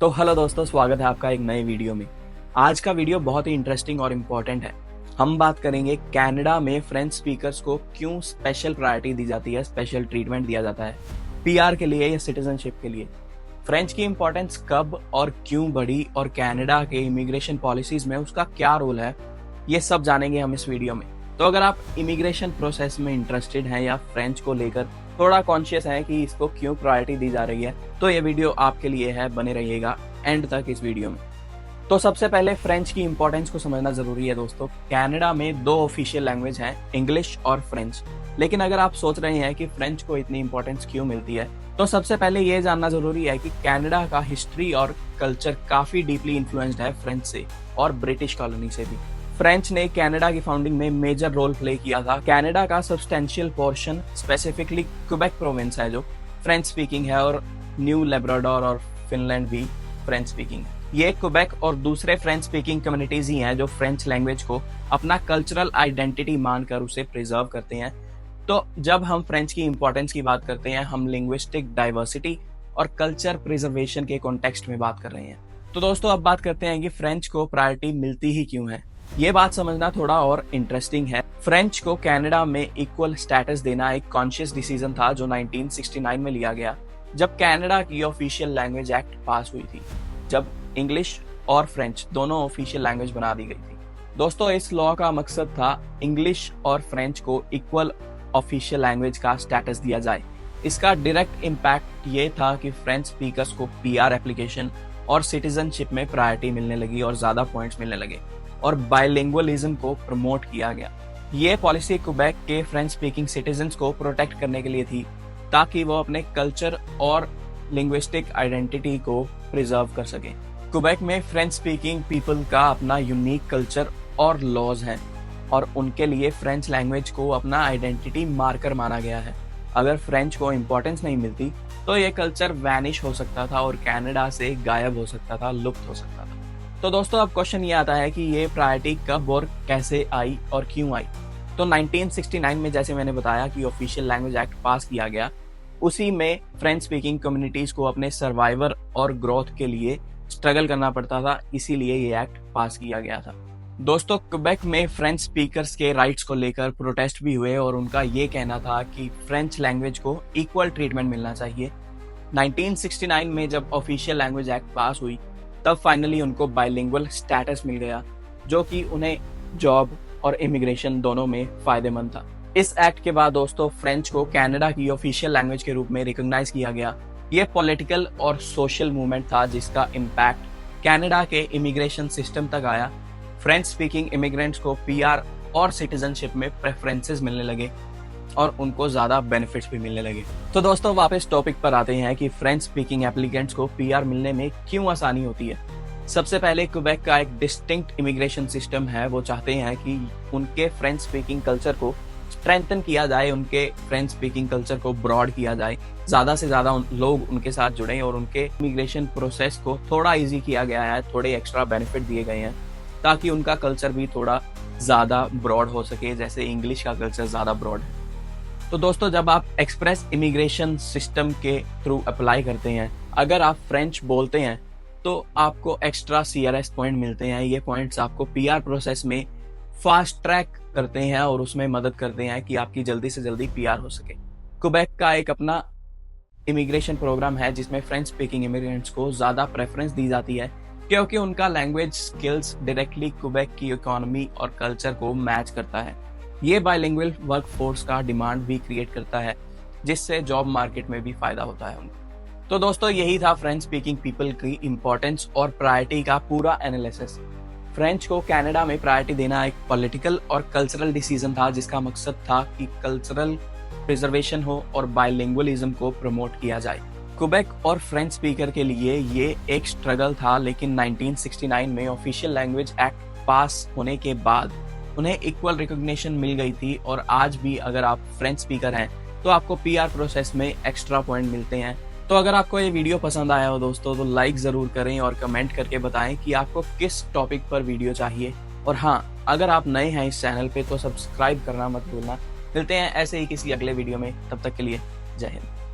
तो हेलो दोस्तों, स्वागत है आपका एक नए वीडियो में। आज का वीडियो बहुत ही इंटरेस्टिंग और इम्पोर्टेंट है। हम बात करेंगे कनाडा में फ्रेंच स्पीकर्स को क्यों स्पेशल प्रायोरिटी दी जाती है, स्पेशल ट्रीटमेंट दिया जाता है, पीआर के लिए या सिटीजनशिप के लिए। फ्रेंच की इंपॉर्टेंस कब और क्यों बढ़ी और कनाडा के इमिग्रेशन पॉलिसीज में उसका क्या रोल है, ये सब जानेंगे हम इस वीडियो में। तो अगर आप इमिग्रेशन प्रोसेस में इंटरेस्टेड हैं या फ्रेंच को लेकर थोड़ा कॉन्शियस हैं कि इसको क्यों प्रायोरिटी दी जा रही है, तो ये वीडियो आपके लिए है, बने रहिएगा एंड तक इस वीडियो में। तो सबसे पहले फ्रेंच की इंपॉर्टेंस को समझना जरूरी है दोस्तों। कनाडा में दो ऑफिशियल लैंग्वेज हैं, इंग्लिश और फ्रेंच। लेकिन अगर आप सोच रहे हैं कि फ्रेंच को इतनी इंपॉर्टेंस क्यों मिलती है, तो सबसे पहले ये जानना जरूरी है कि कनाडा का हिस्ट्री और कल्चर काफी डीपली इन्फ्लुएंस्ड है फ्रेंच से और ब्रिटिश कॉलोनी से भी। फ्रेंच ने कनाडा की फाउंडिंग में मेजर रोल प्ले किया था। कनाडा का substantial portion specifically Quebec province है जो फ्रेंच स्पीकिंग है, और न्यू लेब्राडोर और फिनलैंड भी फ्रेंच स्पीकिंग है। ये क्वेबेक और दूसरे फ्रेंच स्पीकिंग कम्युनिटीज ही हैं जो फ्रेंच लैंग्वेज को अपना कल्चरल आइडेंटिटी मानकर उसे प्रिजर्व करते हैं। तो जब हम फ्रेंच की इंपॉर्टेंस की बात करते हैं, हम लिंग्विस्टिक डाइवर्सिटी और कल्चर प्रिजर्वेशन के कॉन्टेक्स्ट में बात कर रहे हैं। तो दोस्तों अब बात करते हैं कि फ्रेंच को प्रायोरिटी मिलती ही क्यों है। ये बात समझना थोड़ा और इंटरेस्टिंग है। फ्रेंच को कनाडा में इक्वल स्टेटस देना एक कॉन्शियस डिसीजन था जो 1969 में लिया गया, जब कनाडा की ऑफिशियल लैंग्वेज एक्ट पास हुई थी, जब इंग्लिश और फ्रेंच दोनों ऑफिशियल लैंग्वेज बना दी गई थी। दोस्तों इस लॉ का मकसद था इंग्लिश और फ्रेंच को इक्वल ऑफिशियल लैंग्वेज का स्टेटस दिया जाए। इसका डायरेक्ट इम्पैक्ट ये था कि फ्रेंच स्पीकर्स को पीआर एप्लीकेशन और सिटीजनशिप में प्रायोरिटी मिलने लगी और ज्यादा पॉइंट्स मिलने लगे, और बाइलिंगुअलिज्म को प्रमोट किया गया। ये पॉलिसी क्वेबेक के फ्रेंच स्पीकिंग सिटीजन्स को प्रोटेक्ट करने के लिए थी, ताकि वो अपने कल्चर और लिंग्विस्टिक आइडेंटिटी को प्रिजर्व कर सकें। क्वेबेक में फ्रेंच स्पीकिंग पीपल का अपना यूनिक कल्चर और लॉज हैं, और उनके लिए फ्रेंच लैंग्वेज को अपना आइडेंटिटी मार्कर माना गया है। अगर फ्रेंच को इम्पोर्टेंस नहीं मिलती तो ये कल्चर वैनिश हो सकता था और कनाडा से गायब हो सकता था, लुप्त हो सकता था। तो दोस्तों अब क्वेश्चन ये आता है कि ये प्रायोरिटी कब और कैसे आई और क्यों आई। तो 1969 में जैसे मैंने बताया कि ऑफिशियल लैंग्वेज एक्ट पास किया गया, उसी में फ्रेंच स्पीकिंग कम्युनिटीज को अपने सर्वाइवर और ग्रोथ के लिए स्ट्रगल करना पड़ता था, इसीलिए ये एक्ट पास किया गया था। दोस्तों क्वेबेक में फ्रेंच स्पीकर्स के राइट्स को लेकर प्रोटेस्ट भी हुए, और उनका ये कहना था कि फ्रेंच लैंग्वेज को इक्वल ट्रीटमेंट मिलना चाहिए। 1969 में जब ऑफिशियल लैंग्वेज एक्ट पास हुई, तब फाइनली उनको बाइलिंगुअल स्टेटस मिल गया, जो कि उन्हें जॉब और इमिग्रेशन दोनों में फायदेमंद था। इस एक्ट के बाद दोस्तों फ्रेंच को कनाडा की ऑफिशियल लैंग्वेज के रूप में रिकॉग्नाइज किया गया। यह पॉलिटिकल और सोशल मूवमेंट था जिसका इम्पैक्ट कनाडा के इमिग्रेशन सिस्टम तक आया। फ्रेंच स्पीकिंग इमिग्रेंट्स को पीआर और सिटीजनशिप में प्रेफरेंसेस मिलने लगे और उनको ज्यादा बेनिफिट्स भी मिलने लगे। तो दोस्तों वापस टॉपिक पर आते हैं कि फ्रेंच स्पीकिंग एप्लीकेंट्स को पीआर मिलने में क्यों आसानी होती है। सबसे पहले क्वेबेक का एक डिस्टिंक्ट इमिग्रेशन सिस्टम है। वो चाहते हैं कि उनके फ्रेंच स्पीकिंग कल्चर को स्ट्रेंथन किया जाए, उनके फ्रेंच स्पीकिंग कल्चर को ब्रॉड किया जाए, ज्यादा से ज्यादा लोग उनके साथ जुड़े, और उनके इमिग्रेशन प्रोसेस को थोड़ा ईजी किया गया है, थोड़े एक्स्ट्रा बेनिफिट दिए गए हैं, ताकि उनका कल्चर भी थोड़ा ज्यादा ब्रॉड हो सके, जैसे इंग्लिश का कल्चर ज्यादा ब्रॉड है। तो दोस्तों जब आप एक्सप्रेस इमिग्रेशन सिस्टम के थ्रू अप्लाई करते हैं, अगर आप फ्रेंच बोलते हैं तो आपको एक्स्ट्रा सीआरएस पॉइंट मिलते हैं। ये पॉइंट्स आपको पीआर प्रोसेस में फास्ट ट्रैक करते हैं और उसमें मदद करते हैं कि आपकी जल्दी से जल्दी पीआर हो सके। क्वेबेक का एक अपना इमिग्रेशन प्रोग्राम है जिसमें फ्रेंच स्पीकिंग इमिग्रेंट्स को ज्यादा प्रेफरेंस दी जाती है, क्योंकि उनका लैंग्वेज स्किल्स डायरेक्टली क्वेबेक की इकोनॉमी और कल्चर को मैच करता है। ये बाइलिंगुअल वर्कफोर्स का डिमांड भी क्रिएट करता है, जिससे जॉब मार्केट में भी फायदा होता है उनको। तो दोस्तों यही था फ्रेंच स्पीकिंग पीपल की इंपॉर्टेंस और प्रायोरिटी का पूरा एनालिसिस। फ्रेंच को कनाडा में प्रायोरिटी देना एक पॉलिटिकल और कल्चरल डिसीजन था, जिसका मकसद था कि कल्चरल प्रिजर्वेशन हो और बाइलिंगुअलिज्म को प्रमोट किया जाए। क्वेबेक और फ्रेंच स्पीकर के लिए ये एक स्ट्रगल था, लेकिन 1969 में ऑफिशियल लैंग्वेज एक्ट पास होने के बाद उन्हें इक्वल रिकॉग्निशन मिल गई थी, और आज भी अगर आप फ्रेंच स्पीकर हैं तो आपको पीआर प्रोसेस में एक्स्ट्रा पॉइंट मिलते हैं। तो अगर आपको ये वीडियो पसंद आया हो दोस्तों, तो लाइक जरूर करें और कमेंट करके बताएं कि आपको किस टॉपिक पर वीडियो चाहिए। और हाँ, अगर आप नए हैं इस चैनल पे तो सब्सक्राइब करना मत भूलना। मिलते हैं ऐसे ही किसी अगले वीडियो में, तब तक के लिए जय हिंद।